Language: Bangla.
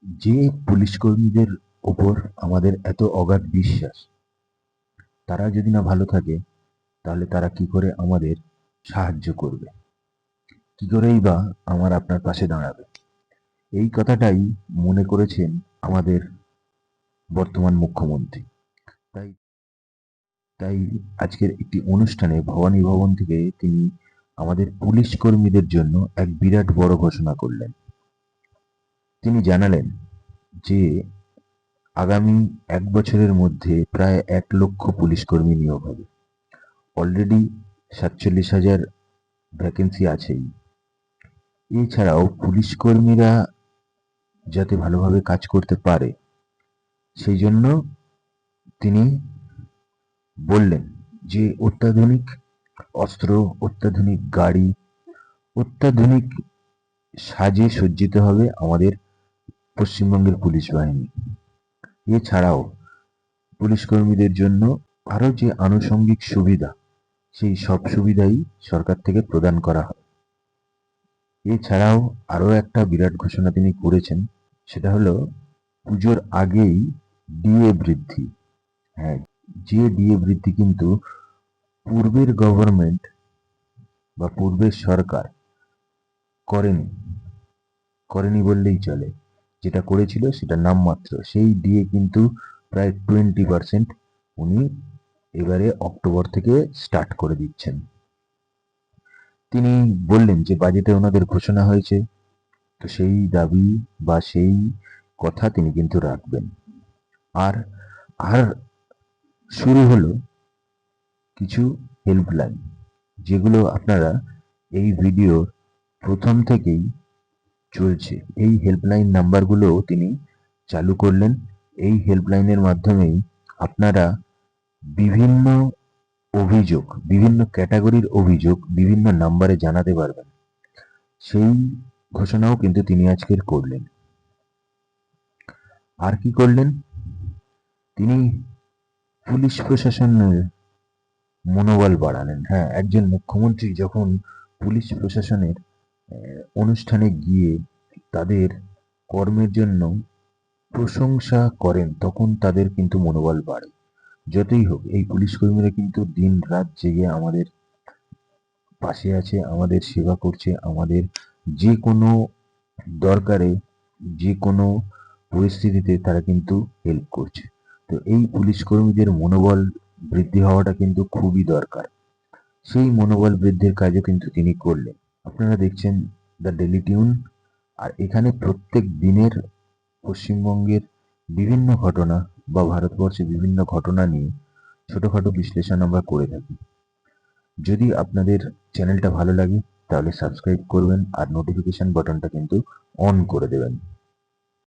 যে পুলিশ কর্মীদের ওপর আমাদের এত অগাধ বিশ্বাস, তারা যদি না ভালো থাকে তাহলে তারা কি করে আমাদের সাহায্য করবে, কি করেই বা আমার আপনার পাশে দাঁড়াবে? এই কথাটাই মনে করেছেন আমাদের বর্তমান মুখ্যমন্ত্রী। তাই তাই আজকের একটি অনুষ্ঠানে ভবানী ভবন থেকে তিনি আমাদের পুলিশ কর্মীদের জন্য এক বিরাট বড় ঘোষণা করলেন। তিনি জানালেন যে আগামী ১ বছরের মধ্যে প্রায় ১ লক্ষ পুলিশ কর্মী নিয়োগ হবে। অলরেডি ৪৭,০০০ ভ্যাকেন্সি আছেই। এছাড়াও পুলিশ কর্মীরা যাতে ভালোভাবে কাজ করতে পারে সেই জন্য তিনি বললেন যে অত্যাধুনিক অস্ত্র, অত্যাধুনিক গাড়ি, অত্যাধুনিক সাজে সজ্জিত হবে আমাদের পশ্চিমবঙ্গের পুলিশ বাহিনী। এছাড়াও পুলিশ কর্মীদের জন্য আরো যে আনুষঙ্গিক সুবিধা, সেই সব সুবিধাই সরকার থেকে প্রদান করা হয়। এছাড়াও আরো একটা বিরাট ঘোষণা তিনি করেছেন, সেটা হলো পুজোর আগেই ডিএ বৃদ্ধি। হ্যাঁ, যে ডিএ বৃদ্ধি কিন্তু পূর্বের গভর্নমেন্ট বা পূর্বের সরকার করেনি, করেনি বললেই চলে। যেটা করেছিল সেটা নামমাত্র। সেই ডিএ কিন্তু প্রায় 20% উনি এবারে অক্টোবর থেকে স্টার্ট করে দিচ্ছেন। তিনি বললেন যে বাজেটে ওনাদের ঘোষণা হয়েছে, তো সেই দাবি বা সেই কথা তিনি কিন্তু রাখবেন। আর আর শুরু হলো কিছু হেল্পলাইন, যেগুলো আপনারা এই ভিডিওর প্রথম থেকেই চলছে। এই হেল্পলাইন নাম্বারগুলোও তিনি চালু করলেন। এই হেল্পলাইনের মাধ্যমেই আপনারা বিভিন্ন অভিযোগ, বিভিন্ন ক্যাটাগরির অভিযোগ বিভিন্ন নাম্বারে জানাতে পারবেন। সেই ঘোষণাও কিন্তু তিনি আজকের করলেন। আর কি করলেন? তিনি পুলিশ প্রশাসনের মনোবল বাড়ালেন। হ্যাঁ, একজন মুখ্যমন্ত্রী যখন পুলিশ প্রশাসনের অনুষ্ঠানে গিয়ে তাদের কর্মের জন্য প্রশংসা করেন, তখন তাদের কিন্তু মনোবল বাড়ে। যতই হোক, এই পুলিশ কর্মীরা কিন্তু দিন রাত জেগে আমাদের পাশে আছে, আমাদের সেবা করছে, আমাদের যে কোনো দরকারে, যে কোনো পরিস্থিতিতে তারা কিন্তু হেল্প করছে। তো এই পুলিশ কর্মীদের মনোবল বৃদ্ধি হওয়াটা কিন্তু খুবই দরকার। সেই মনোবল বৃদ্ধির কাজও কিন্তু তিনি করলেন। আপনারা দেখছেন দ্য ডেলি টিউন, আর এখানে প্রত্যেক দিনের পশ্চিমবঙ্গের বিভিন্ন ঘটনা বা ভারতবর্ষের বিভিন্ন ঘটনা নিয়ে ছোটখাটো বিশ্লেষণ আমরা করে থাকি। যদি আপনাদের চ্যানেলটা ভালো লাগে তাহলে সাবস্ক্রাইব করবেন আর নোটিফিকেশন বাটনটা কিন্তু অন করে দেবেন।